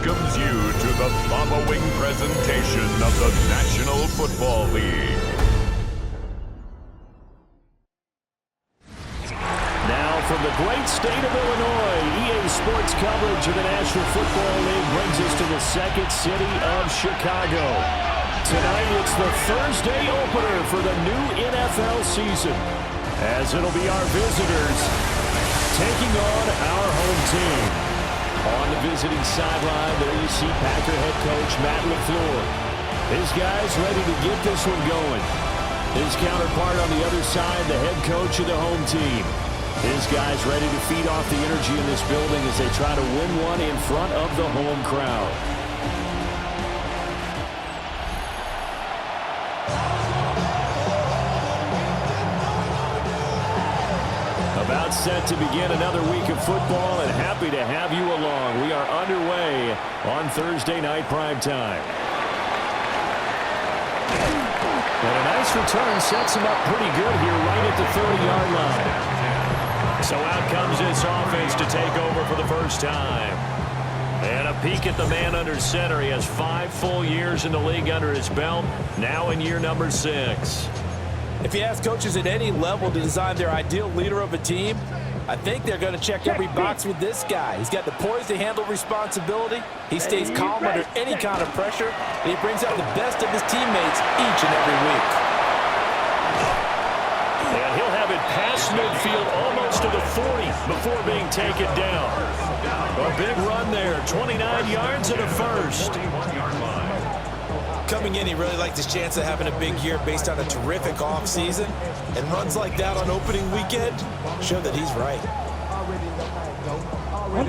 welcomes you to the following presentation of the National Football League. Now from the great state of Illinois, EA Sports coverage of the National Football League brings us to the second city of Chicago. Tonight it's the Thursday opener for the new NFL season, as it'll be our visitors taking on our home team. On the visiting sideline, there you see Packer head coach Matt LaFleur. His guys ready to get this one going. His counterpart on the other side, the head coach of the home team. His guys ready to feed off the energy in this building as they try to win one in front of the home crowd. About set to begin another week of football, and happy to have you along. We are underway on Thursday night primetime. And a nice return sets him up pretty good here right at the 30-yard line. So out comes this offense to take over for the first time. And a peek at the man under center. He has 5 full years in the league under his belt, now in year number 6. If you ask coaches at any level to design their ideal leader of a team, I think they're going to check every box with this guy. He's got the poise to handle responsibility. He stays calm under any kind of pressure, and he brings out the best of his teammates each and every week. And he'll have it past midfield almost to the 40 before being taken down. A big run there, 29 yards and a first. Coming in, he really liked his chance of having a big year based on a terrific offseason. And runs like that on opening weekend show that he's right.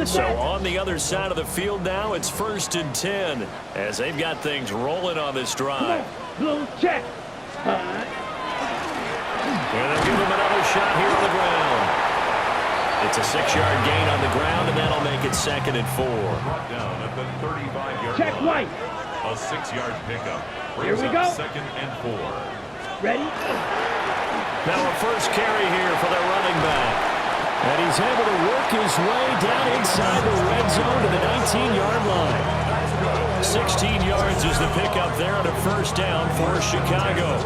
So on the other side of the field now, it's 1st and 10 as they've got things rolling on this drive. Check. And they'll give him another shot here on the ground. It's a 6-yard gain on the ground, and that'll make it 2nd and 4. Brought down at the 35-yard Check line. white. A 6-yard pickup. Here we go. 2nd and 4. Ready? Now a first carry here for their running back. And he's able to work his way down inside the red zone to the 19-yard line. 16 yards is the pickup there on a first down for Chicago.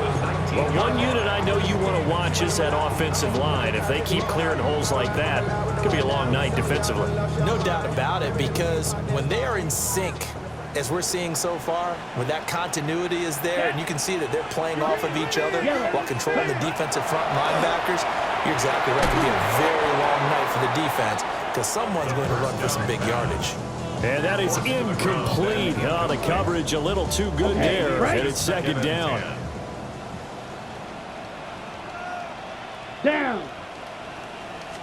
But one unit I know you want to watch is that offensive line. If they keep clearing holes like that, it could be a long night defensively. No doubt about it, because when they are in sync, as we're seeing so far, when that continuity is there, and you can see that they're playing off of each other while controlling the defensive front linebackers, you're exactly right. It could be a very long night for the defense because someone's going to run for some big yardage. And that is incomplete. Oh, the coverage a little too good there, and it's 2nd down. Down.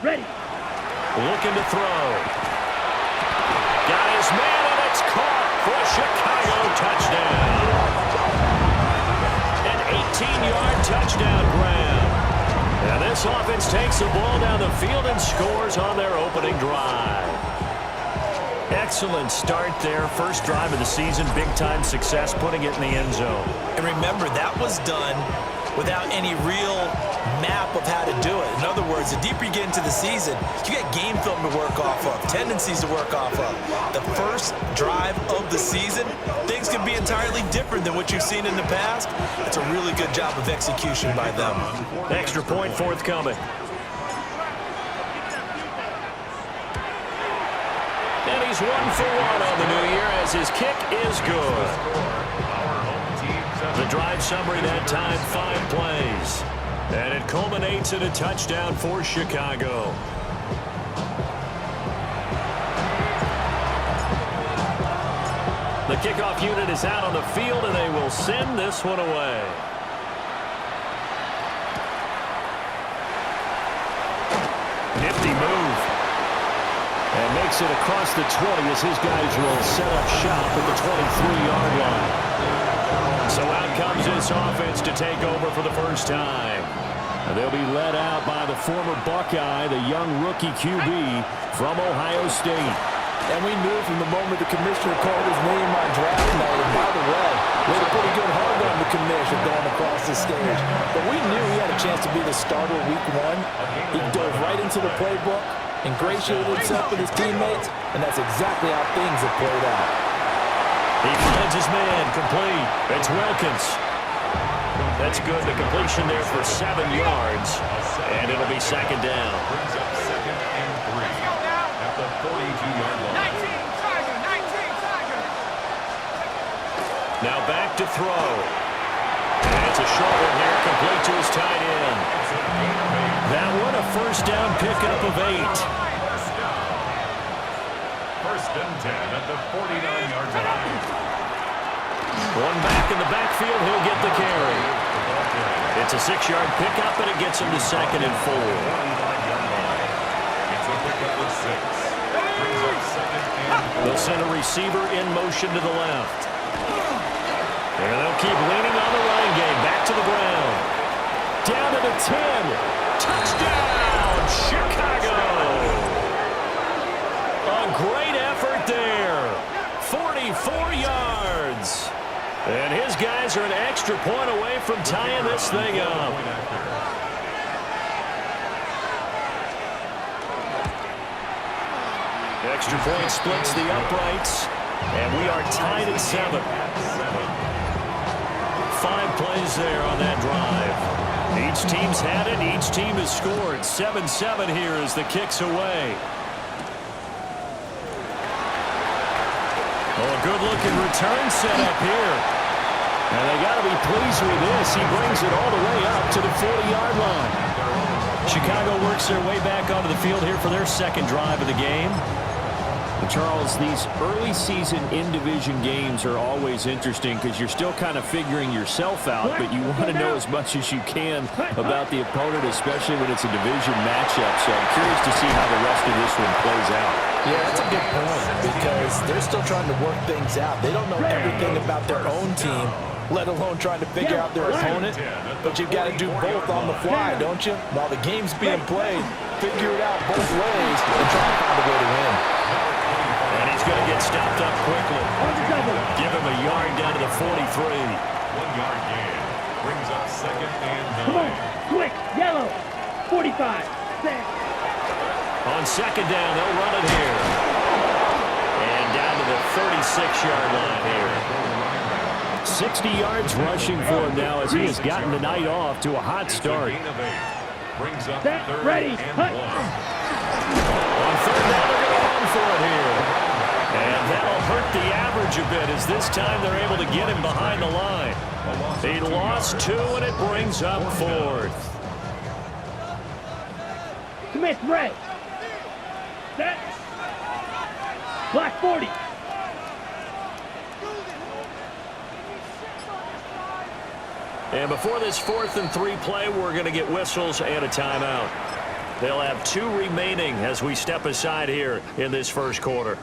Ready. Looking to throw. Got his man, and it's caught for a Chicago touchdown. An 18-yard touchdown grab. And this offense takes the ball down the field and scores on their opening drive. Excellent start there. First drive of the season. Big-time success putting it in the end zone. And remember, that was done without any real map of how to do it. In other words, the deeper you get into the season, you get game film to work off of, tendencies to work off of. The first drive of the season, things can be entirely different than what you've seen in the past. It's a really good job of execution by them. Extra point forthcoming. And he's 1 for 1 on the new year as his kick is good. The drive summary that time, 5 plays. And it culminates in a touchdown for Chicago. The kickoff unit is out on the field, and they will send this one away. Nifty move. And makes it across the 20 as his guys will set up shop at the 23-yard line. So out comes this offense to take over for the first time. And they'll be led out by the former Buckeye, the young rookie QB from Ohio State. And we knew from the moment the commissioner called his name on draft night, and by the way, laid a pretty good hug on the commissioner going across the stage. But we knew he had a chance to be the starter week 1. He dove right into the playbook, ingratiated himself with his teammates, and that's exactly how things have played out. He finds his man, complete. It's Wilkins. That's good. The completion there for 7 yards, and it'll be second down. Brings up second and 3 at the 42-yard line. 19 Tiger. Now back to throw. And it's a short one here, complete to his tight end. That one a first down pickup of 8. First and 10 at the 49-yard line. One back in the backfield, he'll get the carry. It's a 6-yard pickup, and it gets him to second and 4. It's a pickup of 6. Brings up second and 4. They'll send a receiver in motion to the left. And they'll keep leaning on the running game. Back to the ground. Down to the 10. Touchdown, Chicago! A great effort there. 44 yards. And his guys are an extra point away from tying this thing up. Extra point splits the uprights, and we are tied at 7. 5 plays there on that drive. Each team's had it. Each team has scored. 7-7 here as the kick's away. Oh, a good-looking return set up here. And they got to be pleased with this. He brings it all the way up to the 40-yard line. Chicago works their way back onto the field here for their second drive of the game. Charles, these early season in-division games are always interesting because you're still kind of figuring yourself out, but you want to know as much as you can about the opponent, especially when it's a division matchup. So I'm curious to see how the rest of this one plays out. Yeah, that's a good point because they're still trying to work things out. They don't know everything about their own team, let alone trying to figure out their opponent. But you've got to do both on the fly, don't you? While the game's being played, figure it out both ways and try to find a way to win. And he's going to get stopped up quickly. Give him a yard down to the 43. 1-yard gain. Brings up second and 9. Come on, quick, yellow, 45, set. On second down, they'll run it here. And down to the 36-yard line here. 60 yards rushing for him now as he has gotten the night off to a hot start. Brings up Set, third ready, and hut. 1. On third down, they're going to run for it here. And that'll hurt the average a bit as this time they're able to get him behind the line. He lost 2, and it brings up 4th. Smith, red. Set. Black 40. And before this 4th and 3 play, we're going to get whistles and a timeout. They'll have 2 remaining as we step aside here in this first quarter.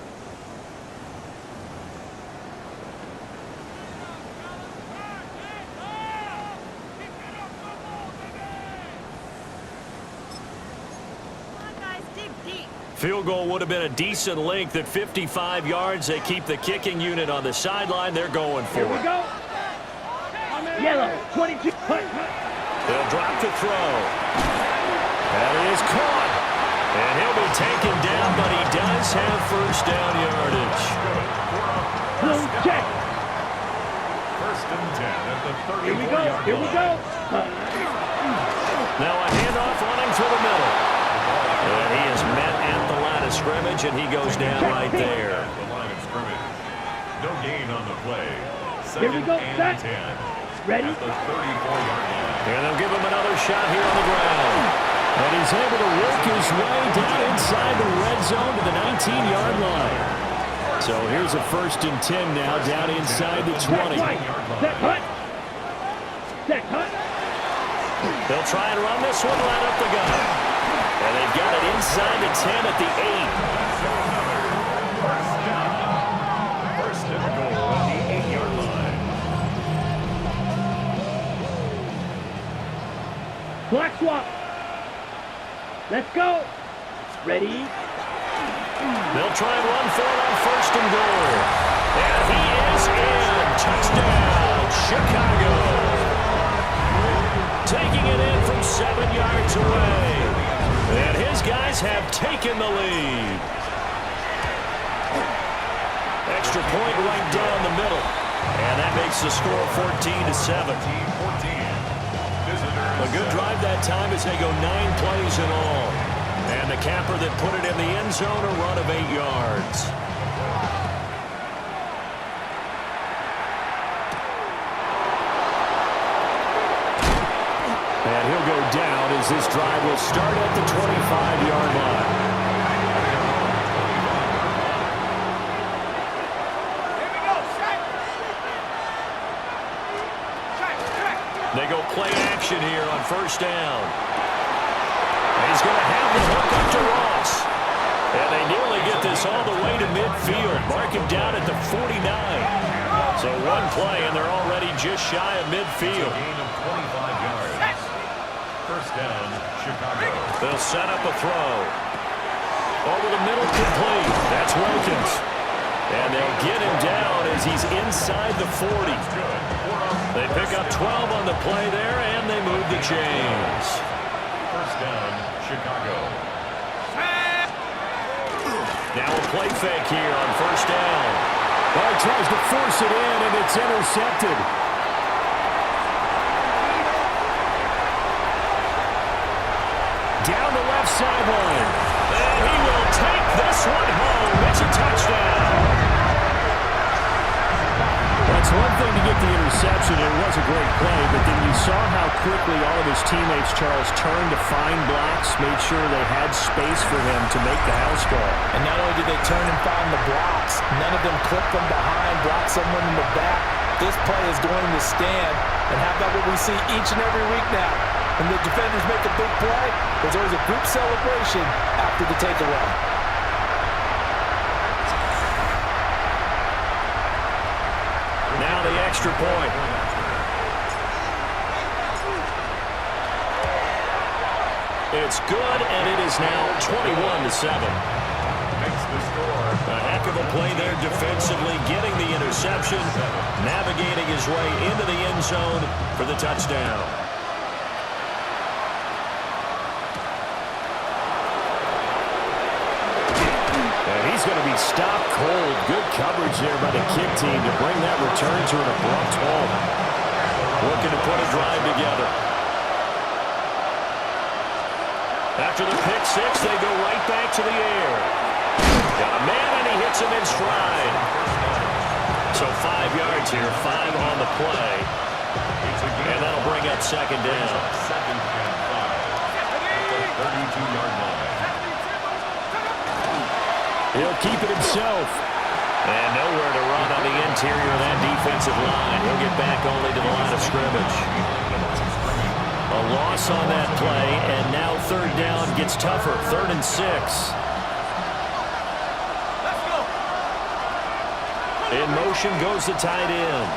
Field goal would have been a decent length at 55 yards. They keep the kicking unit on the sideline. They're going for Here we it. go. Yellow, 22. Hut. They'll drop to throw. That is caught. And he'll be taken down, but he does have first down yardage. Blue check. First and 10 at the 34-yard line. Here we go. Here we go. Now a handoff running through the middle. And he is met at the line of scrimmage, and he goes down right there. The line of scrimmage. No gain on the play. Here we Second go. and Set. 10. Ready. At the 34-yard line. And they'll give him another shot here on the ground. And he's able to work his way down inside the red zone to the 19-yard line. So here's a first and 10 now down inside the 20. Set, hut. Set, hut. They'll try and run this one right up the gut. And they've got it inside the 10 at the 8. First and goal at the 8-yard line. Black swap. Let's go. Ready. They'll try and run for it on first and goal. And he is in. Touchdown, Chicago. Taking it in from 7 yards away. And his guys have taken the lead. Extra extra point right down the middle. And that makes the score 14-7. A good drive that time as they go 9 plays in all. And the capper that put it in the end zone, a run of 8 yards. And he'll go down as this drive will start at the 25-yard line. They go play action here on first down. And he's going to have the hook up to Ross. And they nearly get this all the way to midfield. Mark him down at the 49. So one play, and they're already just shy of midfield. Gain of 25 yards. First down, Chicago. They'll set up a throw. Over the middle, complete. That's Wilkins. And they'll get him down as he's inside the 40. They pick up 12 on the play there, and they move the chains. First down, Chicago. Now a play fake here on first down. Well, he tries to force it in, and it's intercepted. Down the left sideline. And he will take this one home. It's a touchdown. That's one thing to get the interception. It was a great play, but then you saw how quickly all of his teammates, Charles, turned to find blocks, made sure they had space for him to make the house call. And not only did they turn and find the blocks, none of them clipped from behind, blocked someone in the back. This play is going to stand. And how about what we see each and every week now? When the defenders make a big play, there's always a group celebration after the takeaway. Now the extra point. It's good, and it is now 21-7. Makes the score. A heck of a play there defensively, getting the interception, navigating his way into the end zone for the touchdown. And he's going to be stopped cold. Good coverage there by the kick team to bring that return to an abrupt halt. Looking to put a drive together. After the pick six, they go right back to the air. Got a man, and he hits him in stride. So 5 yards here, 5 on the play. And that'll bring up second down. Second and 5. At the 32-yard line. He'll keep it himself. And nowhere to run on the interior of that defensive line. He'll get back only to the line of scrimmage. A loss on that play, and now third down gets tougher. 3rd and 6. In motion goes the tight end.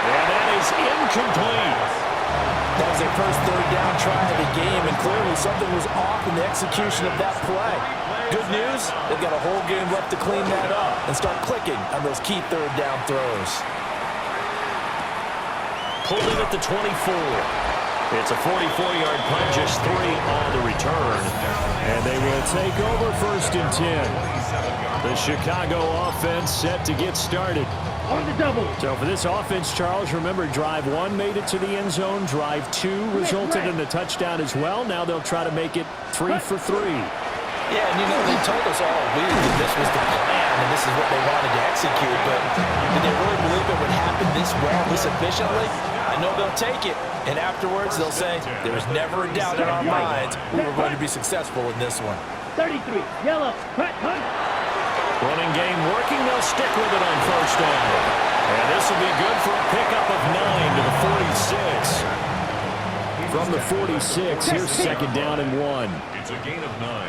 And that is incomplete. That was their first third down try of the game, and clearly something was off in the execution of that play. Good news, they've got a whole game left to clean that up and start clicking on those key third down throws. Pulled in at the 24. It's a 44-yard punt, just 3 on the return. And they will take over 1st and 10. The Chicago offense set to get started. On the double. So for this offense, Charles, remember, drive 1 made it to the end zone. Drive 2 resulted in a touchdown as well. Now they'll try to make it 3 for 3. Yeah, and you know, they told us all week that this was the plan and this is what they wanted to execute, but did they really believe it would happen this well, this efficiently? I know they'll take it, and afterwards they'll say, there was never a doubt in our minds we were going to be successful in this one. 33, yellow, hunt. Running game working, they'll stick with it on first down. And this will be good for a pickup of 9 to the 46. From the 46, here's 2nd down and 1. It's a gain of 9.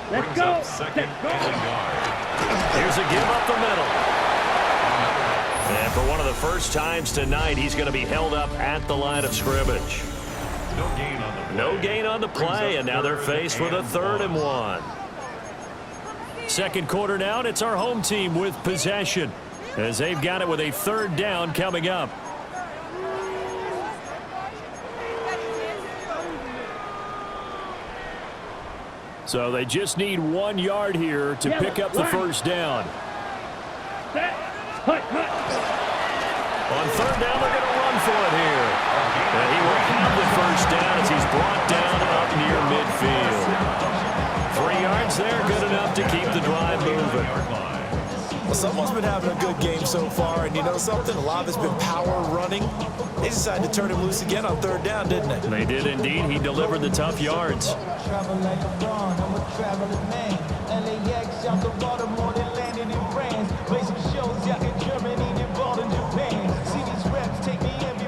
Let's Brings go. up 2nd and a yard. Here's a give up the middle. And for one of the first times tonight, he's going to be held up at the line of scrimmage. No gain on the play. No gain on the play, and now they're faced with a 3rd and 1. Second quarter now, and it's our home team with possession, as they've got it with a 3rd down coming up. So they just need 1 yard here to pick up the first down. Set. Hut, hut. On third down, they're going to run for it here. And he will have the first down as he's brought down up near midfield. 3 yards there, good enough to keep the drive moving. Well, someone's been having a good game so far, and you know something? A lot of it's been power running. They decided to turn him loose again on third down, didn't they? They did indeed. He delivered the tough yards.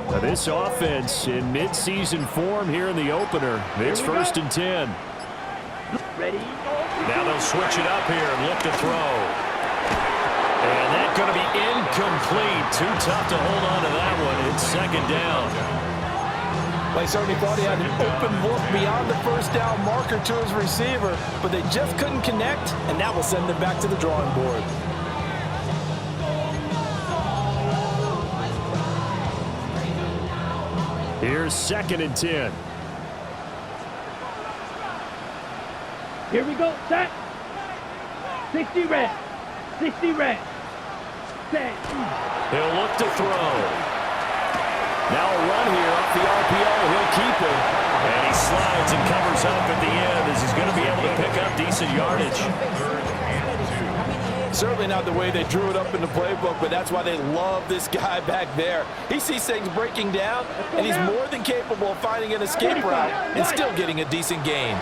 Now this offense in mid-season form here in the opener. It's 1st and 10. Ready? Now they'll switch it up here and look to throw. And that's going to be incomplete. Too tough to hold on to that one. It's 2nd down. Well, he certainly thought he had an open look beyond the first down marker to his receiver, but they just couldn't connect, and that will send them back to the drawing board. Here's 2nd and 10. Here we go. Set. 60 red. 60 red. Set. He'll look to throw. Now a run here off the RPO. He'll keep it. And he slides and covers up at the end as he's going to be able to pick up decent yardage. Certainly not the way they drew it up in the playbook, but that's why they love this guy back there. He sees things breaking down, and he's more than capable of finding an escape route and still getting a decent gain.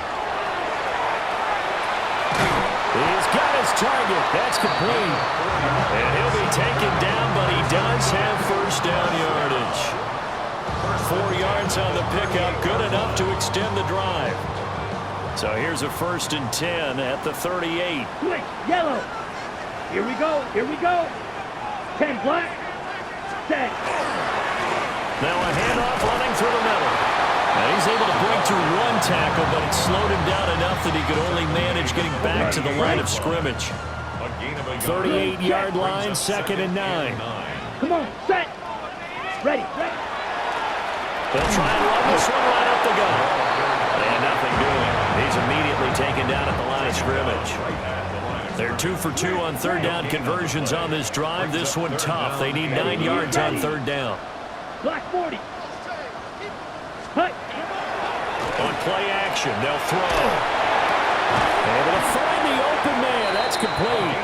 He's got his target. That's complete. And he'll be taken down, but he does have first down yardage. 4 yards on the pickup, good enough to extend the drive. So here's a 1st and 10 at the 38. Switch. Yellow. Here we go. Here we go. 10 black. Set. Now a handoff running through the middle. And he's able to break through 1 tackle, but it slowed him down enough that he could only manage getting back to the line of scrimmage. 38-yard line, 2nd and 9. Come on. Set. Ready. Ready. They'll try and run this one right up the gut. And nothing doing. He's immediately taken down at the line of scrimmage. They're 2 for 2 on third down conversions on this drive. This one tough. They need 9 yards on third down. Black 40. Hut. On play action, they'll throw. Able to find the open man. That's complete.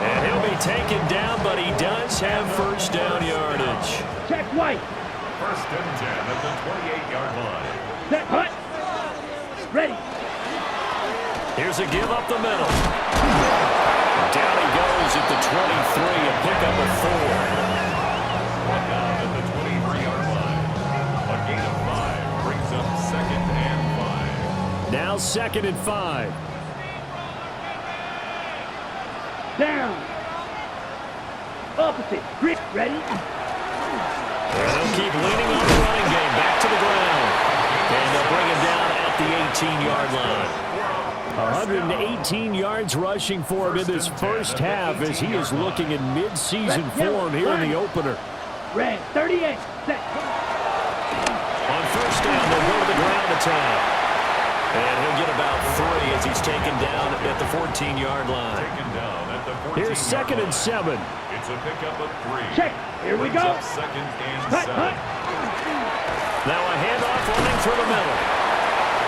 And he'll be taken down, but he does have first down yardage. Check white. 1st and 10 at the 28-yard line. Set. Hut. Ready. Here's a give up the middle. Down he goes at the 23, a pickup of 4. One down at the 23-yard line. A gain of 5 brings up 2nd and 5. Now 2nd and 5. Down. Opposite. Grip. Ready. And they'll keep leaning on the running game. Back to the ground. And they'll bring him down at the 18-yard line. 118 yards rushing for him in this first half as he is looking in mid-season form here in the opener. Red. 38. Set. On first down, they'll go to the ground attack. And he'll get about 3 as he's taken down at the 14-yard line. Taken down at the 14-yard Here's 2nd and 7. It's a pickup of 3. Check. Here we Brings go. up 2nd and Hut. 7. Hut. Now a handoff running through the middle.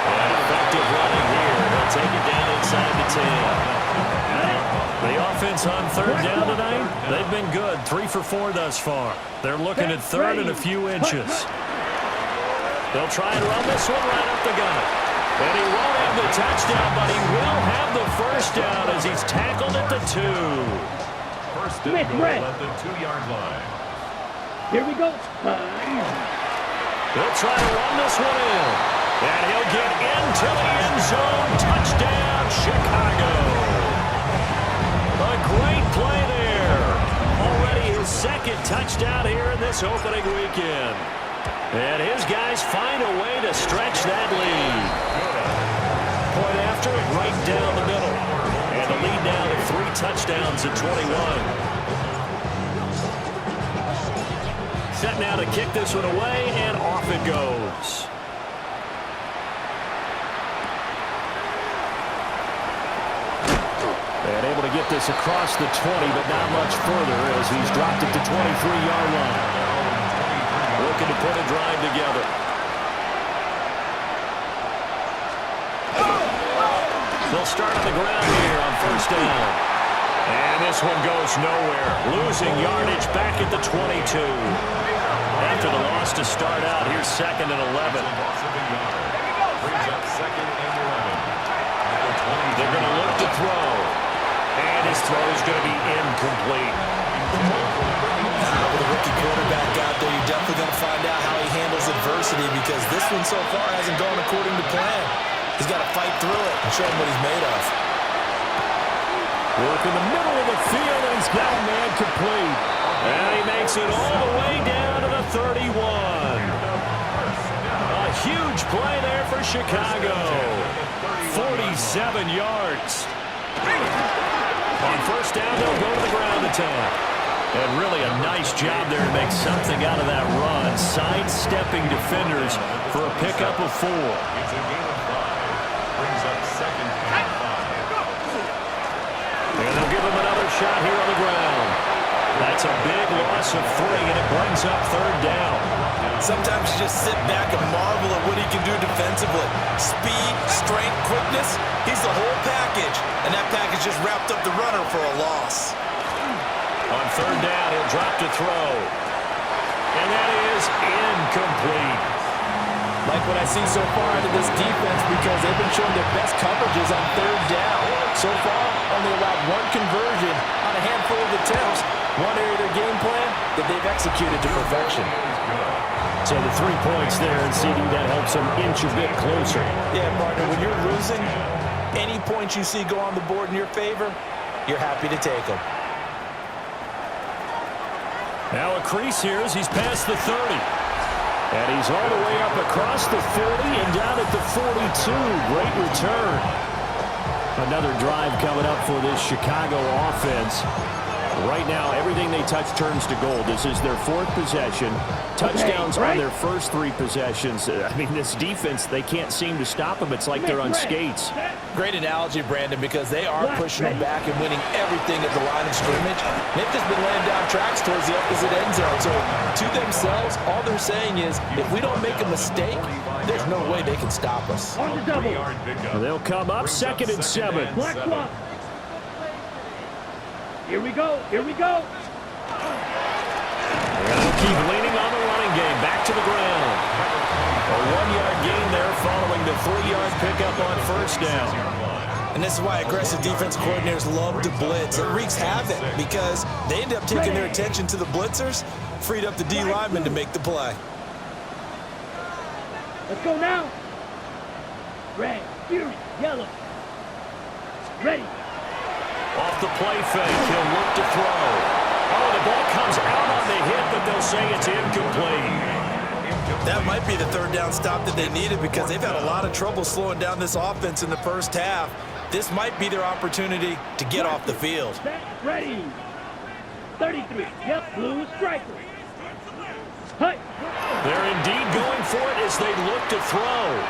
And effective running here. He'll take it down inside the 10. The offense on third down tonight, they've been good. 3 for 4 thus far. They're looking at third and a few inches. They'll try and run this one right up the gut. And he won't have the touchdown, but he will have the first down as he's tackled at the 2. 1st and goal at the 2-yard line. Here we go. They'll try to run this one in. And he'll get into the end zone. Touchdown, Chicago. A great play there. Already his 2nd touchdown here in this opening weekend. And his guys find a way to stretch that lead. Point after, right down the middle. And the lead now to 3 touchdowns at 21. Set now to kick this one away, and off it goes. get this across the 20, but not much further as he's dropped at the 23-yard line. Looking to put a drive together. They'll start on the ground here on first down. And this one goes nowhere. Losing yardage back at the 22. After the loss to start out, here's 2nd and 11. Brings up 2nd and 11. They're going to look to throw. And his throw is going to be incomplete. With a rookie quarterback out there, you're definitely going to find out how he handles adversity because this one so far hasn't gone according to plan. He's got to fight through it and show him what he's made of. Work in the middle of the field, and he's got a man complete. And he makes it all the way down to the 31. A huge play there for Chicago. 47 yards. On first down, they'll go to the ground attack. And really a nice job there to make something out of that run. Sidestepping defenders for a pickup of 4. It's a gain of 5. Brings up 2nd and 5. And they'll give him another shot here on the ground. That's a big loss of 3, and it brings up 3rd down. Sometimes you just sit back and marvel at what he can do defensively. Speed, strength, quickness, he's the whole package. And that package just wrapped up the runner for a loss. On 3rd down, he'll drop to throw. And that is incomplete. Like what I see so far out of this defense because they've been showing their best coverages on 3rd down. So far, only allowed 1 conversion on a handful of attempts. One area of their game plan that they've executed to perfection. So the 3 points there, and CD, that helps them inch a bit closer. Yeah, partner, when you're losing, any points you see go on the board in your favor, you're happy to take them. Now a crease here as he's past the 30. And he's all the way up across the 40 and down at the 42. Great return. Another drive coming up for this Chicago offense. Right now, everything they touch turns to gold. This is their 4th possession. Touchdowns on their first 3 possessions. I mean, this defense, they can't seem to stop them. It's like they're on skates. Great analogy, Brandon, because they are pushing them back and winning everything at the line of scrimmage. They've just been laying down tracks towards the opposite end zone. So, to themselves, all they're saying is, if we don't make a mistake, there's no way they can stop us. On the double. They'll come up 2nd and 7. Black clock. Here we go. Here we go. They'll keep leaning on the running game. Back to the ground. A 1-yard gain there following the 3-yard pickup on first down. And this is why aggressive defense coordinators love to blitz. It wreaks havoc because they end up taking their attention to the blitzers, freed up the D lineman to make the play. Let's go now. Red, fury, yellow. Ready. Off the play fake, he'll look to throw. Oh, the ball comes out on the hit, but they'll say it's incomplete. That might be the 3rd down stop that they needed because they've had a lot of trouble slowing down this offense in the first half. This might be their opportunity to get off the field. Ready. 33. Yep, blue striker. Hey. They're indeed going for it as they look to throw.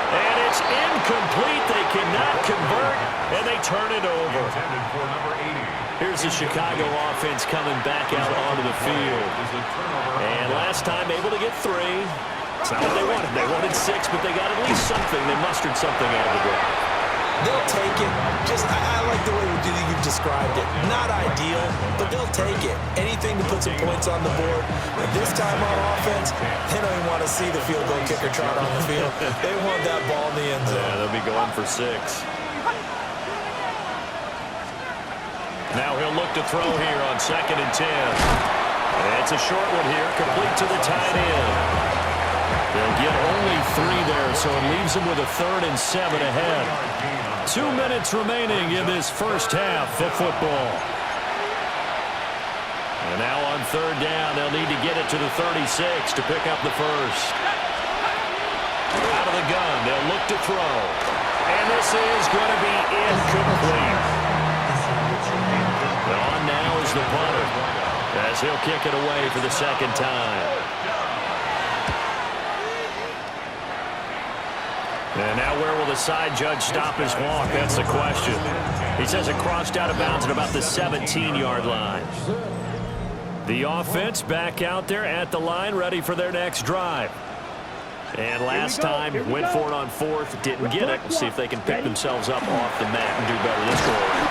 And it's incomplete. They cannot convert, and they turn it over. Here's the Chicago offense coming back out onto the field. And last time able to get 3. It's not what they wanted. They wanted 6, but they got at least something. They mustered something out of the drive. They'll take it. I like the way you've described it. Not ideal, but they'll take it. Anything to put some points on the board. But this time on offense, they don't even want to see the field goal kicker trot on the field. They want that ball in the end zone. Yeah, they'll be going for 6. Now he'll look to throw here on 2nd and 10. And it's a short one here, complete to the tight end. They'll get only 3 there, so it leaves them with a 3rd and 7 ahead. 2 minutes remaining in this first half of football. And now on 3rd down, they'll need to get it to the 36 to pick up the first. Out of the gun, they'll look to throw. And this is going to be incomplete. On now is the punter, as he'll kick it away for the 2nd time. And now where will the side judge stop his walk? That's the question. He says it crossed out of bounds at about the 17-yard line. The offense back out there at the line, ready for their next drive. And last time, went for it on fourth, didn't get it. See if they can pick themselves up off the mat and do better this go around.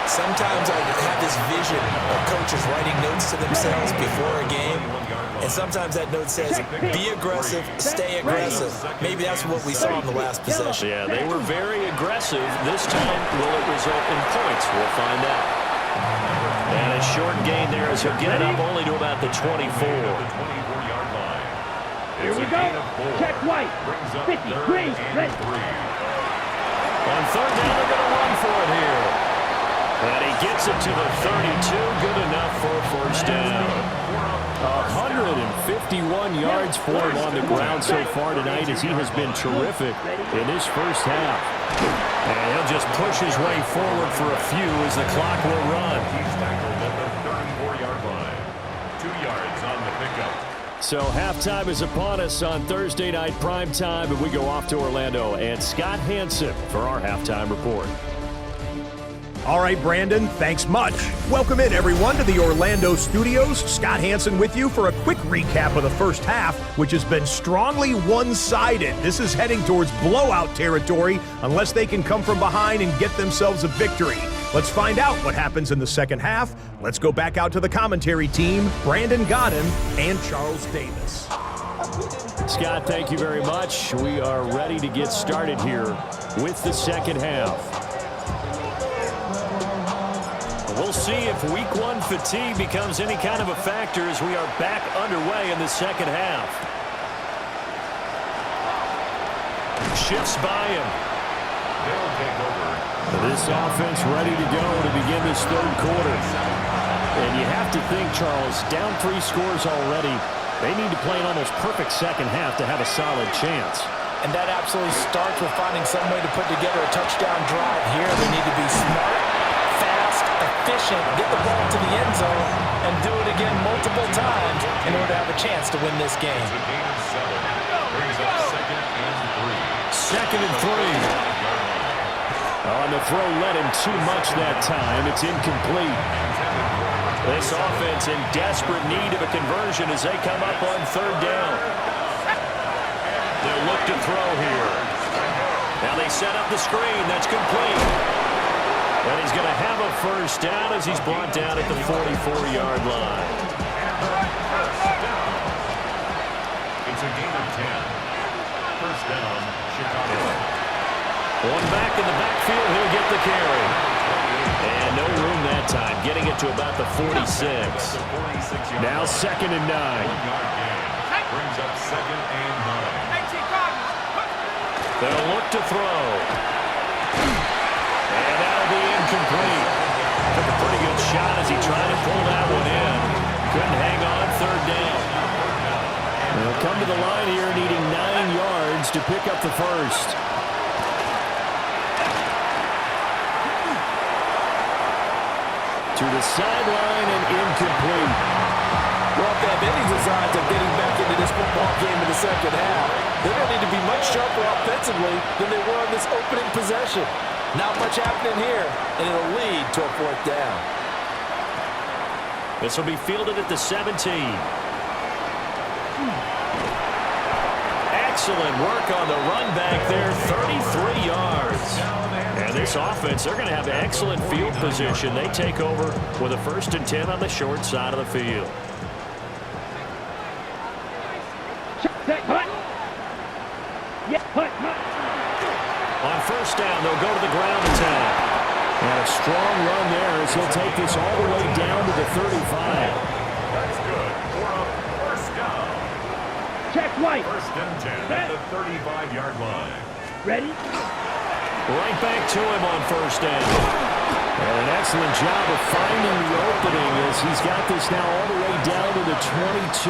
Sometimes I have this vision of coaches writing notes to themselves before a game, and sometimes that note says, be aggressive, stay aggressive. Maybe that's what we saw in the last possession. Yeah, they were very aggressive. This time, will it result in points? We'll find out. And a short gain there as he'll get it up only to about the 24. Here we go. Check white. 50. Green. Red. On third down, they're going to run for it here. And he gets it to the 32. Good enough for a first down. 151 yards for him on the ground so far tonight as he has been terrific in this first half. And he'll just push his way forward for a few as the clock will run. He's tackled at the 34-yard line. 2 yards on the pickup. So halftime is upon us on Thursday night prime time, and we go off to Orlando. And Scott Hansen for our halftime report. All right, Brandon, thanks much. Welcome in, everyone, to the Orlando studios. Scott Hansen with you for a quick recap of the first half, which has been strongly one-sided. This is heading towards blowout territory unless they can come from behind and get themselves a victory. Let's find out what happens in the second half. Let's go back out to the commentary team, Brandon Godden and Charles Davis. Scott, thank you very much. We are ready to get started here with the second half. We'll see if week one fatigue becomes any kind of a factor as we are back underway in the second half. Shifts by him. They'll take over. This offense ready to go to begin this third quarter. And you have to think, Charles, down 3 scores already. They need to play an almost perfect second half to have a solid chance. And that absolutely starts with finding some way to put together a touchdown drive here. They need to be smart, fast, efficient, get the ball to the end zone, and do it again multiple times in order to have a chance to win this game. It's a gain of 7. Brings up 2nd and 3. Second and 3. On the throw, led him too much that time. It's incomplete. This offense in desperate need of a conversion as they come up on third down. They'll look to throw here. Now they set up the screen. That's complete. And he's going to have a first down as he's brought down at the 44-yard line. It's a gain of 10. First down, Chicago. One back in the backfield, he'll get the carry. And no room that time, getting it to about the 46. Now 2nd and 9. 1-yard gain. Brings up 2nd and 9. They'll look to throw. And that'll be incomplete. Took a pretty good shot as he tried to pull that one in. Couldn't hang on third down. They'll come to the line here needing 9 yards to pick up the first. To the sideline and incomplete. Well, if they have any designs of getting back into this football game in the second half, they're going to need to be much sharper offensively than they were on this opening possession. Not much happening here, and it'll lead to a 4th down. This will be fielded at the 17. Excellent work on the run back there, 33 yards. And this offense, they're going to have excellent field position. They take over with a 1st and 10 on the short side of the field. On first down, they'll go to the ground attack. And a strong run there as he'll take this all the way down to the 35. That's good for a first down. Check white. 1st and 10 at the 35-yard line. Ready? Right back to him on first down. And an excellent job of finding the opening as he's got this now all the way down to the 22.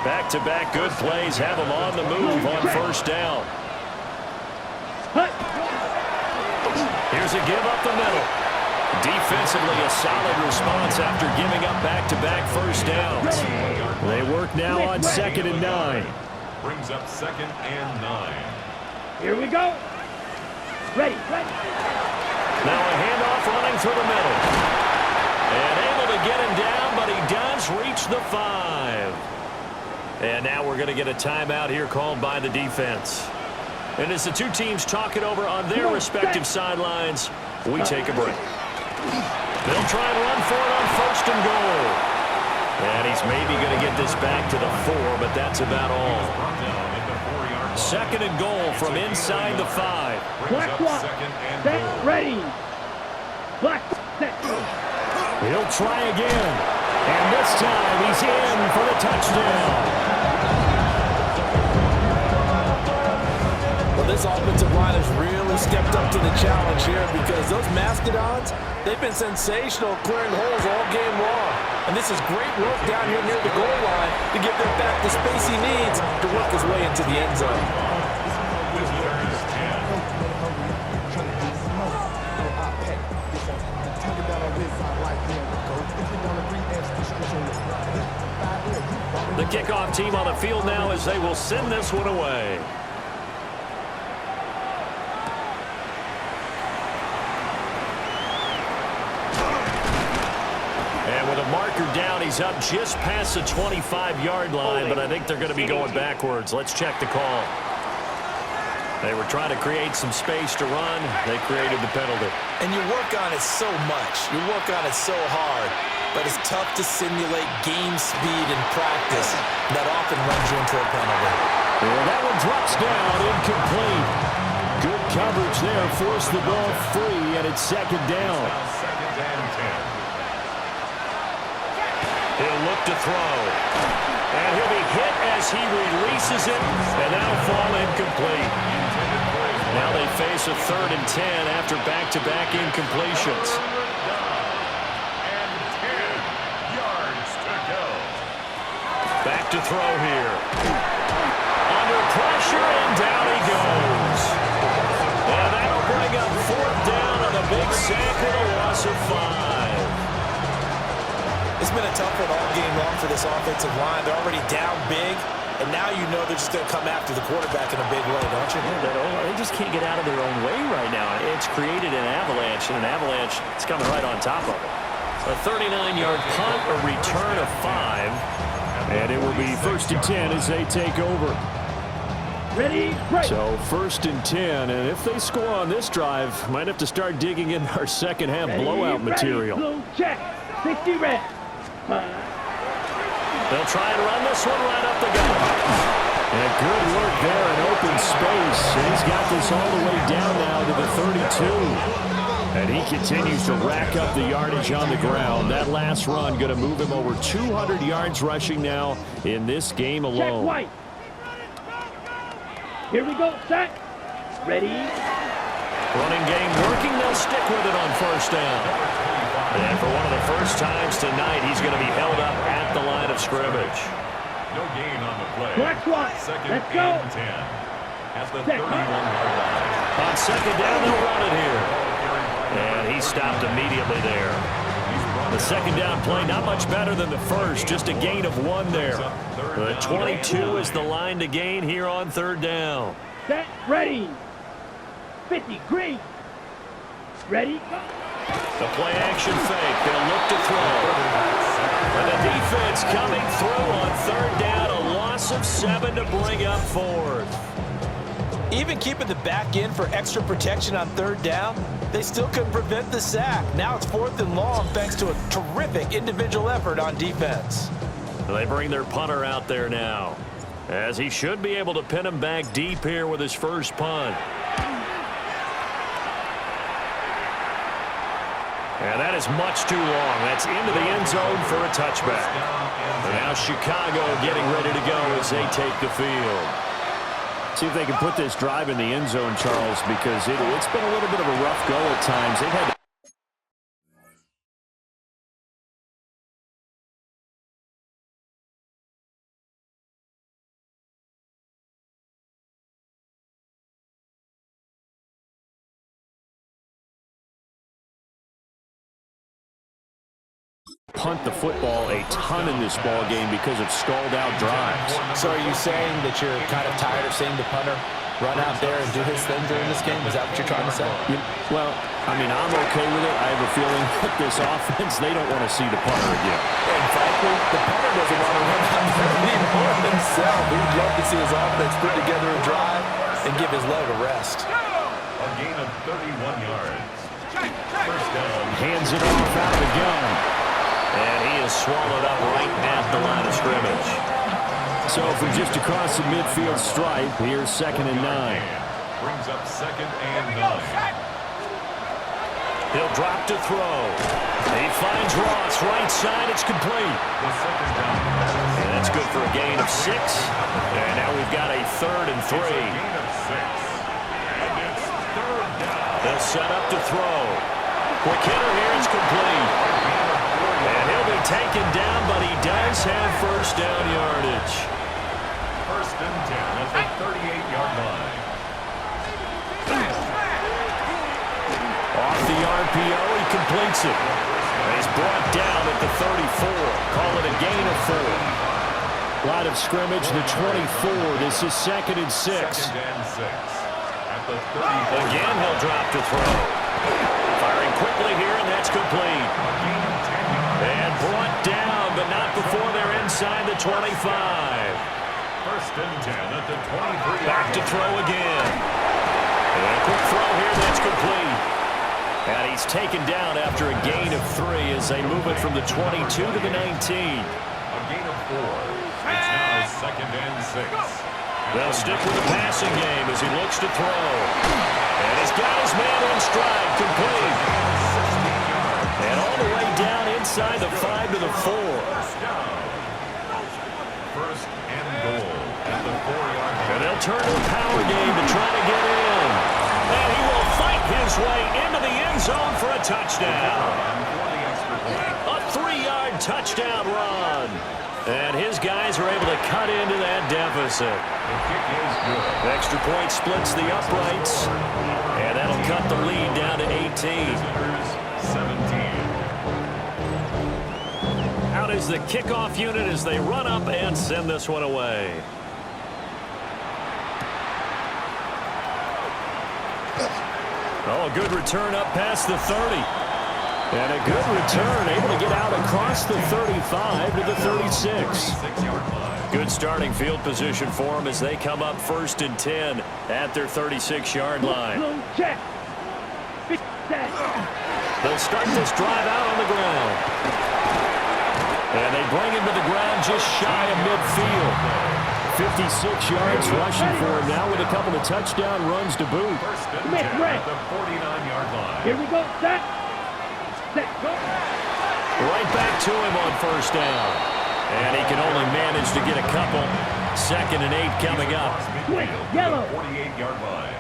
Back-to-back good plays have him on the move on first down. Here's a give up the middle. Defensively, a solid response after giving up back-to-back first downs. They work now on 2nd and 9. Brings up 2nd and 9. Here we go. Ready, ready. Now a handoff running through the middle. And able to get him down, but he does reach the 5. And now we're going to get a timeout here called by the defense. And as the two teams talk it over on their respective sidelines, we take a break. They'll try and run for it on 1st and goal. And he's maybe going to get this back to the 4, but that's about all. 2nd and goal from inside the 5. Black one. Set, ready. Black set. He'll try again. And this time he's in for the touchdown. Well, this offensive line has really stepped up to the challenge here because those Mastodons, they've been sensational clearing holes all game long. And this is great work down here near the goal line to give them back the space he needs to work his way into the end zone. The kickoff team on the field now as they will send this one away. And with a marker down, he's up just past the 25-yard line, but I think they're going to be going backwards. Let's check the call. They were trying to create some space to run. They created the penalty. And you work on it so much. You work on it so hard. But it's tough to simulate game speed in practice. That often runs you into a penalty. Well, that one drops down, incomplete. Good coverage there, forced the ball free, and it's 2nd down. He'll look to throw. And he'll be hit as he releases it, and that'll fall incomplete. Now they face a 3rd and 10 after back-to-back incompletions. Back to throw here. Under pressure, and down he goes. And that'll bring up 4th down on a big sack with a loss of 5. It's been a tough one all game long for this offensive line. They're already down big, and now you know they're just going to come after the quarterback in a big way, don't you? Yeah, they just can't get out of their own way right now. It's created an avalanche, and an avalanche is coming right on top of it. A 39-yard punt, a return of 5. And it will be 1st and 10 as they take over. Ready, break. So 1st and 10, and if they score on this drive, might have to start digging in our second half blowout material. Blue check, 60 red. They'll try and run this one right up the gut. And good work there in open space. And he's got this all the way down now to the 32. And he continues to rack up the yardage on the ground. That last run going to move him over 200 yards rushing now in this game alone. Check white. Here we go, set. Ready. Running game working. They'll stick with it on 1st down. And for one of the first times tonight, he's going to be held up at the line of scrimmage. No gain on the play. Black one. 2nd Let's go. and 10. At the 31-yard line. On 2nd down, they'll run it here. And he stopped immediately there. The 2nd down play, not much better than the first, just a gain of 1 there. The 22 is the line to gain here on 3rd down. Set, ready. 50, green. Ready, go. The play action fake, they'll look to throw. And the defense coming through on 3rd down, a loss of 7 to bring up 4th. Even keeping the back in for extra protection on 3rd down, they still couldn't prevent the sack. Now it's 4th and long thanks to a terrific individual effort on defense. They bring their punter out there now, as he should be able to pin him back deep here with his first punt. And that is much too long. That's into the end zone for a touchback. And now Chicago getting ready to go as they take the field. See if they can put this drive in the end zone, Charles, because it's been a little bit of a rough go at times. They've had to punt the football a ton in this ball game because of stalled out drives. So are you saying that you're kind of tired of seeing the punter run out there and do his thing during this game? Is that what you're trying to say? Well, I mean, I'm okay with it. I have a feeling that this offense, they don't want to see the punter again. And frankly, the punter doesn't want to run out there anymore himself. He'd love to see his offense put together a drive and give his leg a rest. A gain of 31 yards. First down. Hands it off out of the gun. And he is swallowed up right at the line of scrimmage. So from just across the midfield stripe, here's 2nd and 9. Brings up 2nd and 9. He'll drop to throw. He finds Ross, right side, it's complete. The second down pass. And that's good for a gain of 6. And now we've got a 3rd and 3. It's a gain of 6. And it's 3rd down. They'll set up to throw. Quick hitter here, it's complete. And he'll be taken down, but he does have first down yardage. First and 10 at the 38-yard line. Off the RPO, he completes it. He's brought down at the 34. Call it a gain of 4. Line of scrimmage, the 24. This is 2nd and 6. 2nd and 6. At the 34. Again, he'll drop to throw. Firing quickly here, and that's complete. And brought down, but not before they're inside the 25. First and 10 at the 23. Back to throw again. And a quick throw here, that's complete. And he's taken down after a gain of 3 as they move it from the 22 to the 19. A gain of 4. It's now 2nd and 6. They'll stick with the passing game as he looks to throw. And he's got his man in stride, complete. And all the way down inside the 5 to the 4. First and goal at the 4-yard line. And they'll turn to the power game to try to get in. And he will fight his way into the end zone for a touchdown. A 3-yard touchdown run. And his guys are able to cut into that deficit. The kick is good. Extra point splits the uprights. And that'll cut the lead down to 18. Visitors 17. Out is the kickoff unit as they run up and send this one away. Oh, a good return up past the 30. And a good return, able to get out across the 35 to the 36. 6-yard line. Good starting field position for them as they come up 1st and 10 at their 36-yard line. Check. Big set. They'll start this drive out on the ground. And they bring him to the ground just shy of midfield. 56 yards rushing for him now with a couple of touchdown runs to boot. First and 10 at the 49-yard line. Here we go. Set. Set. Go. Right back to him on 1st down. And he can only manage to get a couple. 2nd and 8 coming up. Quick. Yellow. 48-yard line.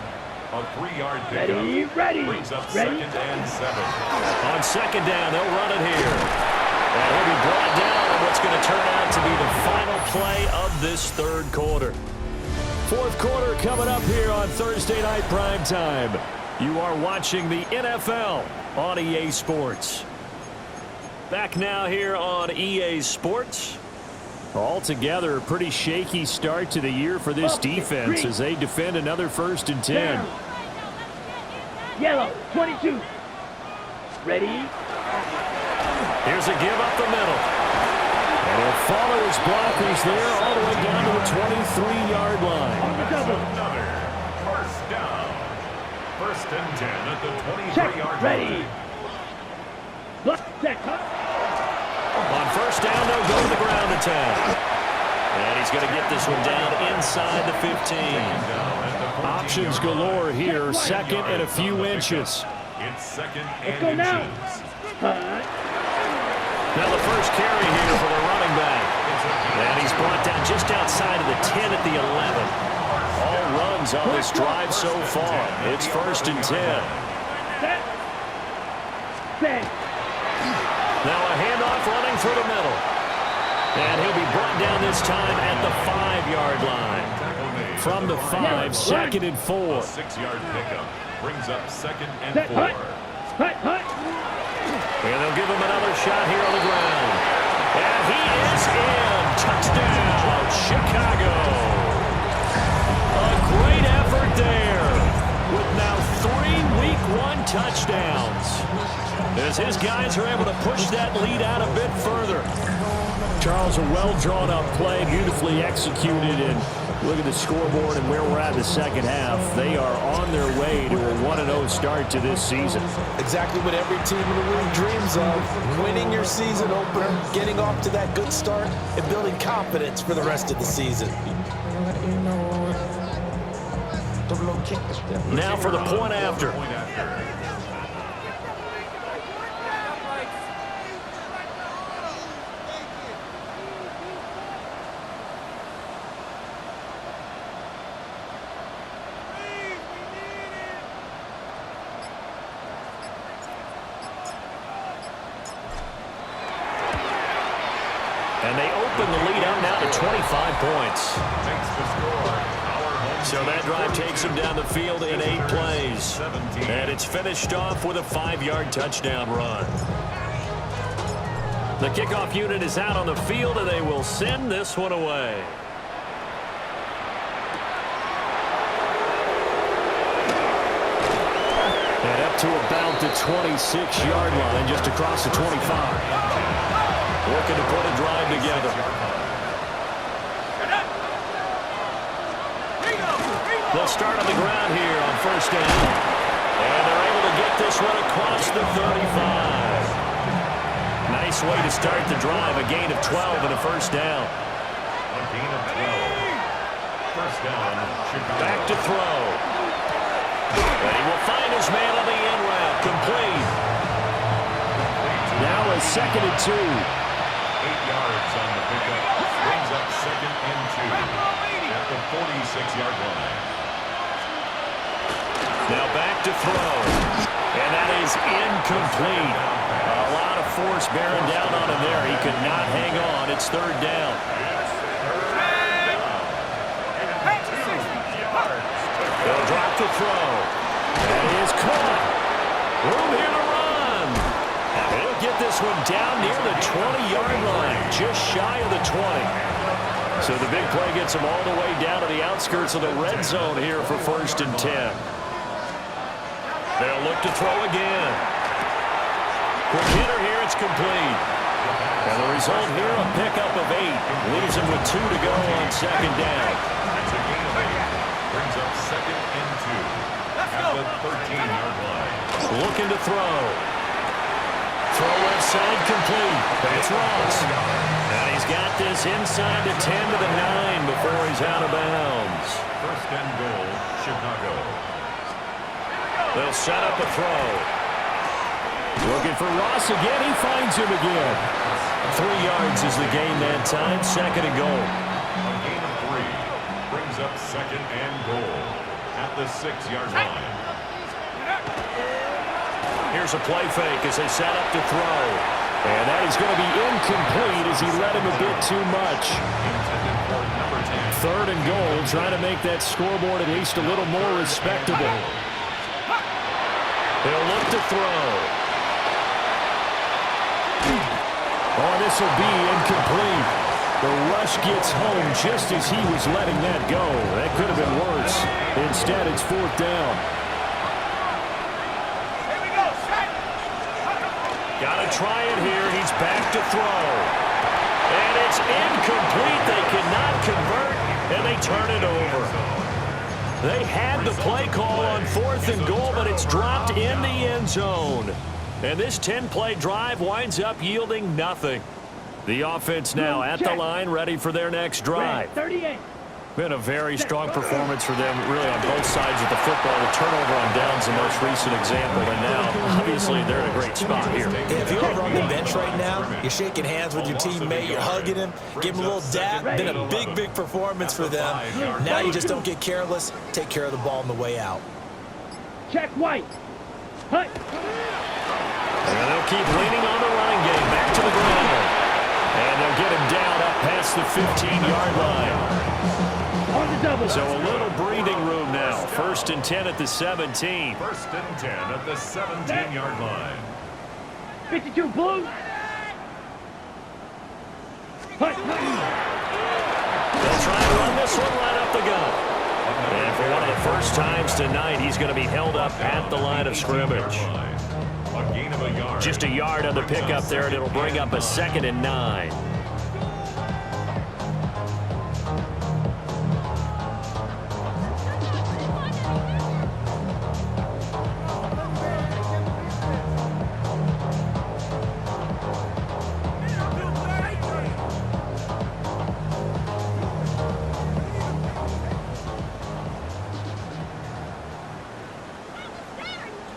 A 3-yard pickup. Ready. Ready. Brings up Ready. 2nd and 7. On 2nd down, they'll run it here. And he'll be brought down in what's going to turn out to be the final play of this 3rd quarter. 4th quarter coming up here on Thursday Night Primetime. You are watching the NFL on EA Sports. Back now here on EA Sports. Altogether, a pretty shaky start to the year for this defense as they defend another 1st and 10. Down. Yellow. 22. Ready. Here's a give up the middle. And he'll follow his blockers there all the way down to the 23-yard line. Another first down. 1st and 10 at the 23-yard line. Ready. Block. Set. On 1st down, they'll go to the ground attack. And he's going to get this one down inside the 15. Options galore here. 2nd and a few inches. It's 2nd Let's go and now. inches. Now the first carry here for the running back. And he's brought down just outside of the 10 at the 11. All runs on this drive so far. It's 1st and 10. Set. Set. Now a handoff running through the middle. And he'll be brought down this time at the 5-yard line. From the 5, 2nd and 4. A 6-yard pickup brings up 2nd and Set. 4. Hut. Hut. And they'll give him another shot here on the ground. And he is in. Touchdown, Chicago. A great effort touchdowns, as his guys are able to push that lead out a bit further. Charles, a well-drawn-up play, beautifully executed, and look at the scoreboard and where we're at in the second half. They are on their way to a 1-0 start to this season. Exactly what every team in the league dreams of. Winning your season opener, getting off to that good start, and building confidence for the rest of the season. Now for the point after. And they open the lead up now to 25 points. Takes the score. Our home So that drive takes them down the field in 8 plays. And it's finished off with a 5-yard touchdown run. The kickoff unit is out on the field, and they will send this one away. And up to about the 26-yard line, just across the 25. Looking to put a drive together. They'll start on the ground here on first down. And they're able to get this one across the 35. Nice way to start the drive. A gain of 12 and a first down. A gain of 12. First down, Chicago. Back to throw. And he will find his man on the in route. Complete. Now a 2nd and 2. 8 yards on the pickup. Brings up 2nd and 2 at the 46-yard line. Now back to throw. And that is incomplete. A lot of force bearing down on him there. He could not hang on. It's 3rd down. They'll drop the throw. That is caught. Room here to run. They'll get this one down near the 20-yard line, just shy of the 20. So the big play gets them all the way down to the outskirts of the red zone here for 1st and 10. They'll look to throw again. Quick hitter here, it's complete. And the result here, a pickup of 8. Leaves him with 2 to go on 2nd down. That's a gain of 8. Brings up 2nd and 2 at the 13-yard line. Looking to throw. Throw left side complete. It's Ross. And he's got this inside the 10 to the 9 before he's out of bounds. 1st and goal, Chicago. They'll set up a throw. Looking for Ross again. He finds him again. 3 yards is the gain that time. 2nd and goal. A gain of 3 brings up 2nd and goal at the 6-yard line. Here's a play fake as they set up to throw. And that is going to be incomplete as he led him a bit too much. Intended for number 10. 3rd and goal, trying to make that scoreboard at least a little more respectable. They'll look to throw. Oh, this will be incomplete. The rush gets home just as he was letting that go. That could have been worse. Instead, it's 4th down. Got to try it here. He's back to throw. And it's incomplete. They cannot convert, and they turn it over. They had the play call on 4th and goal, but it's dropped in the end zone. And this 10-play drive winds up yielding nothing. The offense now at the line, ready for their next drive. 38. Been a very strong performance for them, really, on both sides of the football. The turnover on downs, the most recent example, and now, obviously, they're in a great spot here. If you're over on the bench right now, you're shaking hands with your teammate, you're hugging him, give him a little dap. Been a big, big performance for them. Now you just don't get careless. Take care of the ball on the way out. Check White. Hut. And they'll keep leaning on the running game. Back to the ground. And they'll get him down up past the 15-yard line. So a little breathing room now. 1st and 10 at the 17. 1st and 10 at the 17-yard line. 52 blue. Hut. They'll try to run this one right up the gut. And for one of the first times tonight, he's going to be held up at the line of scrimmage. A gain of a yard. Just a yard on the pickup there, and it'll bring up a 2nd and 9.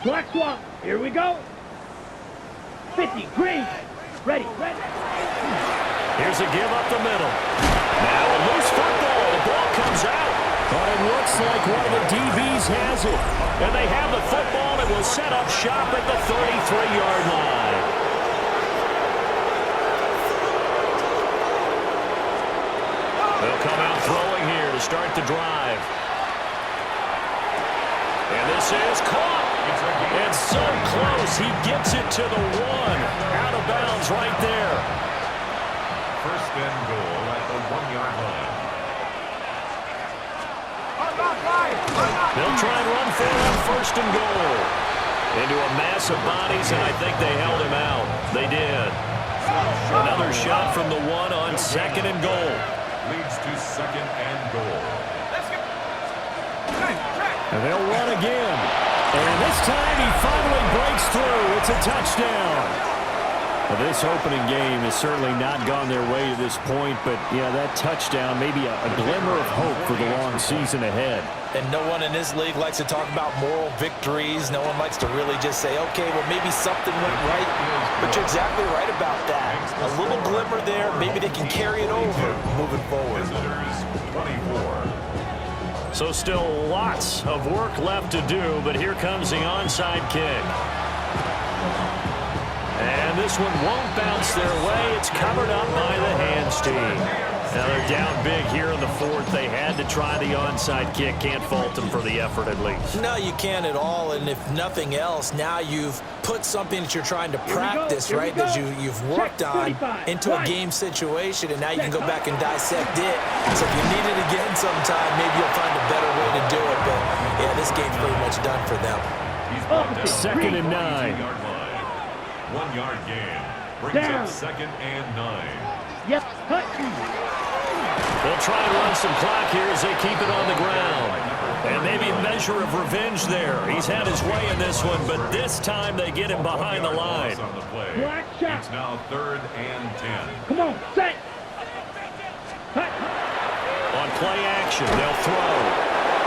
Black swap. Here we go. 50, green. Ready. Here's a give up the middle. Now a loose football. The ball comes out. But it looks like one of the DBs has it. And they have the football and will set up shop at the 33-yard line. They'll come out throwing here to start the drive. And this is caught. And so close. He gets it to the 1. Out of bounds right there. First and goal at the 1-yard line. They'll try and run for it on first and goal. Into a mass of bodies, and I think they held him out. They did. Another shot from the 1 on 2nd and goal. Leads to 2nd and goal. And they'll run again. And this time he finally breaks through. It's a touchdown. Well, this opening game has certainly not gone their way to this point, but, yeah, that touchdown, maybe a glimmer of hope for the long season ahead. And no one in this league likes to talk about moral victories. No one likes to really just say, okay, well, maybe something went right. But you're exactly right about that. A little glimmer there. Maybe they can carry it over moving forward. Visitors 24. So still lots of work left to do, but here comes the onside kick. And this one won't bounce their way. It's covered up by the hands team. Now they're down big here in the 4th. They had to try the onside kick. Can't fault them for the effort at least. No, you can't at all. And if nothing else, now you've put something that you're trying to practice, right, that you've worked on into a game situation, and now you can go back and dissect it. So if you need it again sometime, maybe you'll find a better way to do it. But, yeah, this game's pretty much done for them. He's brought down 2nd and 9. 18-yard line. 1-yard gain. Brings up 2nd and 9. Yep, cut. They'll try and run some clock here as they keep it on the ground. And maybe a measure of revenge there. He's had his way in this one, but this time they get him behind the line. On the play. Black shot. It's now 3rd and 10. Come on, set. Cut. On play action, they'll throw.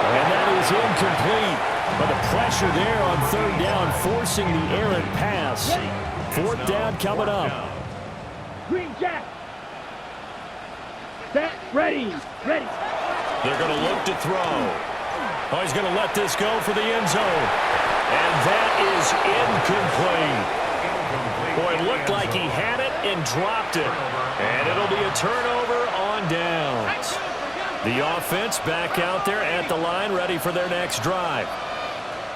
And that is incomplete. But the pressure there on 3rd down, forcing the errant pass. 4th down coming up. Green jack. Set, ready. They're going to look to throw. Oh, he's going to let this go for the end zone. And that is incomplete. Boy, it looked like he had it and dropped it. And it'll be a turnover on downs. The offense back out there at the line, ready for their next drive.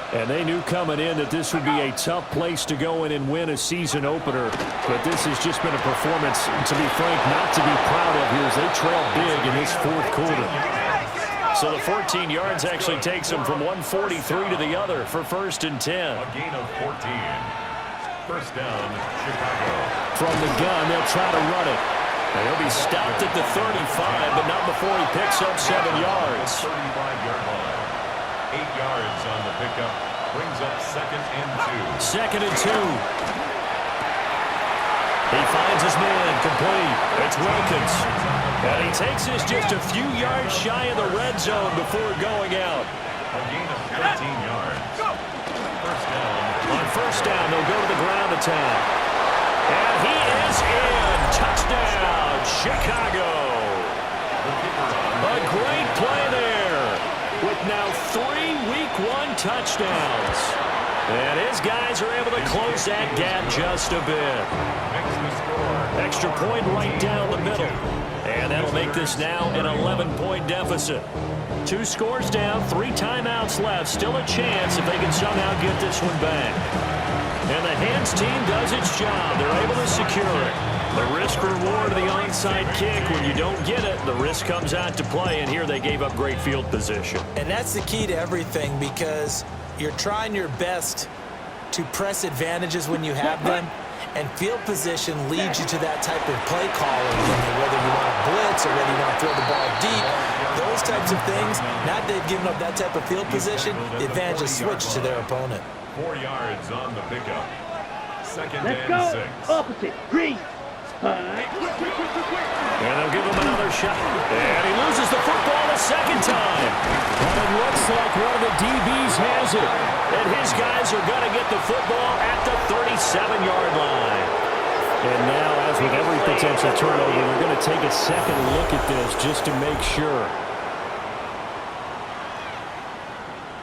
And they knew coming in that this would be a tough place to go in and win a season opener. But this has just been a performance, to be frank, not to be proud of here as they trail big in this 4th quarter. So the 14 yards actually takes them from 143 to the other for 1st and 10. A gain of 14. First down, Chicago. From the gun, they'll try to run it. And he'll be stopped at the 35, but not before he picks up 7 yards. 35-yard line. 8 yards on the pickup. Brings up 2nd and 2. 2nd and 2. He finds his man complete. It's Wilkins. And he takes this just a few yards shy of the red zone before going out. A gain of 13 yards. First down. On first down, they'll go to the ground attack. And he is in. Touchdown, Chicago. A great play there with now 3 Week 1 touchdowns. And his guys are able to close that gap just a bit. Extra point right down the middle. And that'll make this now an 11-point deficit. 2 scores down, 3 timeouts timeouts left. Still a chance if they can somehow get this one back. And the hands team does its job. They're able to secure it. The risk-reward of the onside kick. When you don't get it, the risk comes out to play, and here they gave up great field position. And that's the key to everything, because you're trying your best to press advantages when you have them, and field position leads you to that type of play calling, whether you want to blitz or whether you want to throw the ball deep. Those types of things, now that they've given up that type of field position, the advantage is switched to their opponent. 4 yards on the pickup. Second Let's and go. 6. Opposite. Green. And they'll give him another shot. And he loses the football a second time. And it looks like one of the DBs has it. And his guys are going to get the football at the 37-yard line. And now, as with every potential turnover, they're going to take a second look at this just to make sure.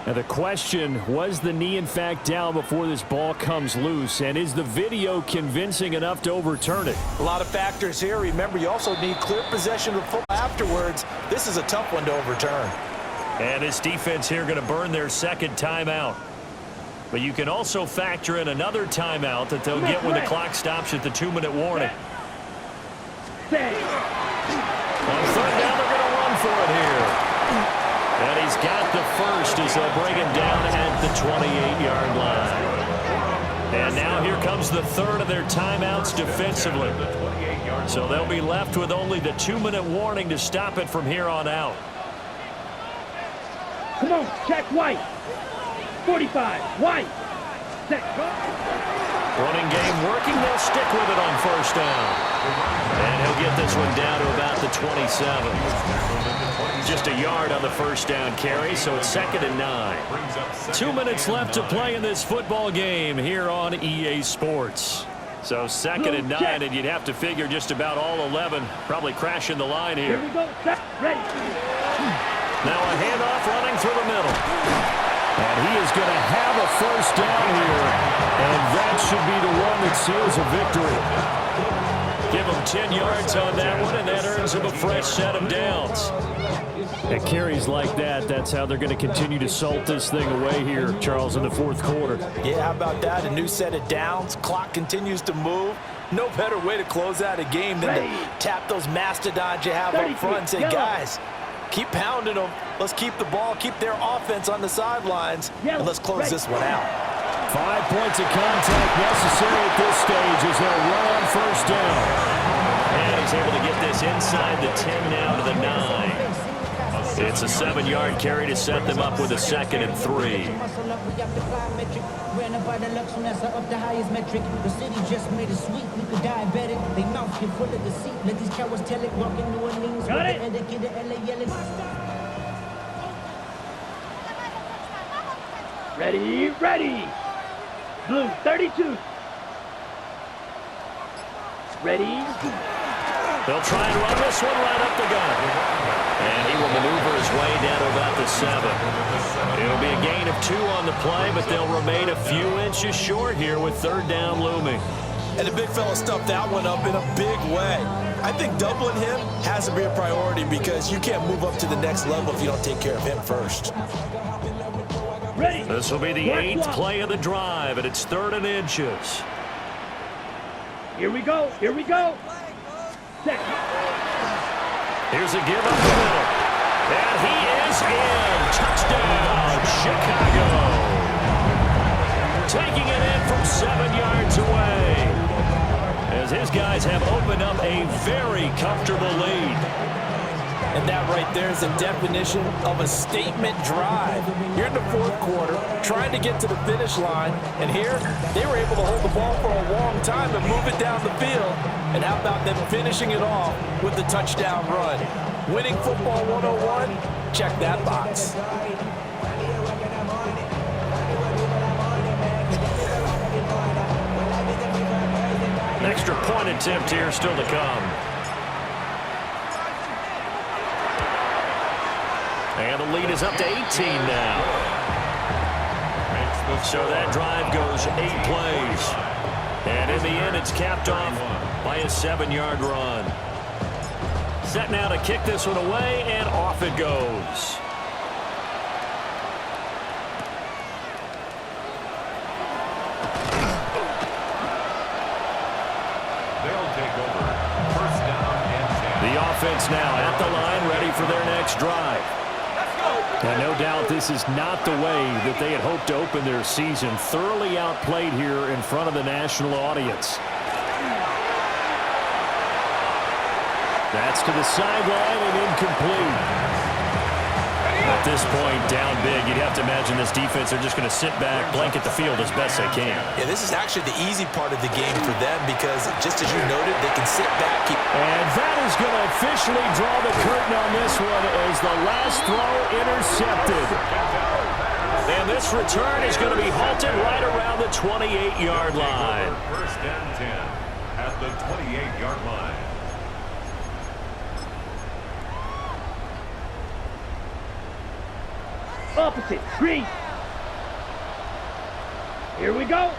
Now the question, was the knee in fact down before this ball comes loose? And is the video convincing enough to overturn it? A lot of factors here. Remember, you also need clear possession of the football afterwards. This is a tough one to overturn. And this defense here going to burn their second timeout. But you can also factor in another timeout that they'll get when the clock stops at the 2-minute warning. On third down, they're going to run for it here. And he's got the first as they'll bring him down at the 28-yard line. And now here comes the third of their timeouts defensively. So they'll be left with only the 2-minute warning to stop it from here on out. Come on, check White. 45, White. Set. Running game working. They'll stick with it on first down. And he'll get this one down to about the 27. Just a yard on the first down carry, so it's 2nd and 9. 2 minutes left to play in this football game here on EA Sports. So 2nd and 9, and you'd have to figure just about all 11 probably crashing the line here. Here we go. Set. Ready. Now a handoff running through the middle. And he is going to have a first down here. And that should be the one that seals a victory. Give him 10 yards on that one, and that earns him a fresh set of downs. At carries like that, that's how they're going to continue to salt this thing away here, Charles, in the fourth quarter. Yeah, how about that? A new set of downs. Clock continues to move. No better way to close out a game than to tap those mastodons you have up front and say, guys, keep pounding them. Let's keep the ball, keep their offense on the sidelines, and let's close this one out. 5 points of contact necessary at this stage as they'll run on first down. And he's able to get this inside the 10 now to the 9. It's a 7-yard carry to set them up with a 2nd and 3. Got it. Ready, ready. Blue, 32. Ready. They'll try and run this one right up the gut. And he will maneuver his way down to about the 7. It'll be a gain of 2 on the play, but they'll remain a few inches short here with third down looming. And the big fella stuffed that one up in a big way. I think doubling him has to be a priority because you can't move up to the next level if you don't take care of him first. Ready. This will be the 8th play of the drive, and it's 3rd and inches. Here we go. Here we go. Set. Here's a give up the middle. And he is in. Touchdown, Chicago. Taking it in from 7 yards away. As his guys have opened up a very comfortable lead. And that right there is the definition of a statement drive. You're in the fourth quarter, trying to get to the finish line, and here they were able to hold the ball for a long time and move it down the field. And how about them finishing it off with the touchdown run? Winning football 101, check that box. An extra point attempt here still to come. And the lead is up to 18 now. So that drive goes 8 plays. And in the end, it's capped off by a 7-yard run. Set now to kick this one away, and off it goes. offense now at the line, ready for their next drive. And no doubt this is not the way that they had hoped to open their season. Thoroughly outplayed here in front of the national audience. That's to the sideline and incomplete. At this point, down big, you'd have to imagine this defense are just going to sit back, blanket the field as best they can. Yeah, this is actually the easy part of the game for them because, just as you noted, they can sit back. And that is going to officially draw the curtain on this one as the last throw intercepted. And this return is going to be halted right around the 28-yard line. First and 10 at the 28-yard line. Opposite, three. Here we go.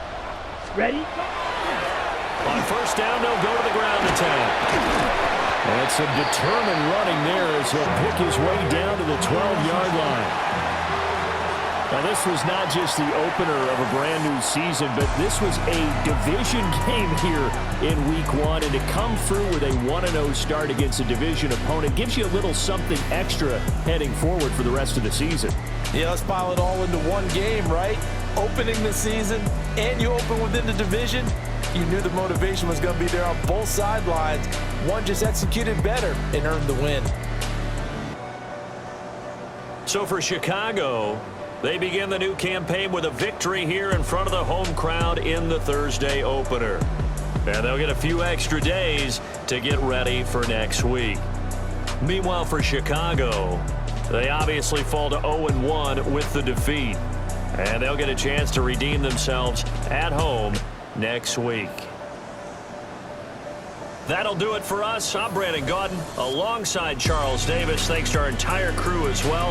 Ready? On first down, they'll go to the ground attack. And some determined running there as he'll pick his way down to the 12-yard line. Now, this was not just the opener of a brand-new season, but this was a division game here in Week 1. And to come through with a 1-0 start against a division opponent gives you a little something extra heading forward for the rest of the season. Yeah, let's pile it all into one game, right? Opening the season, and you open within the division. You knew the motivation was going to be there on both sidelines. One just executed better and earned the win. So for Chicago, they begin the new campaign with a victory here in front of the home crowd in the Thursday opener. And they'll get a few extra days to get ready for next week. Meanwhile, for Chicago, they obviously fall to 0-1 with the defeat. And they'll get a chance to redeem themselves at home next week. That'll do it for us. I'm Brandon Gaudin alongside Charles Davis. Thanks to our entire crew as well.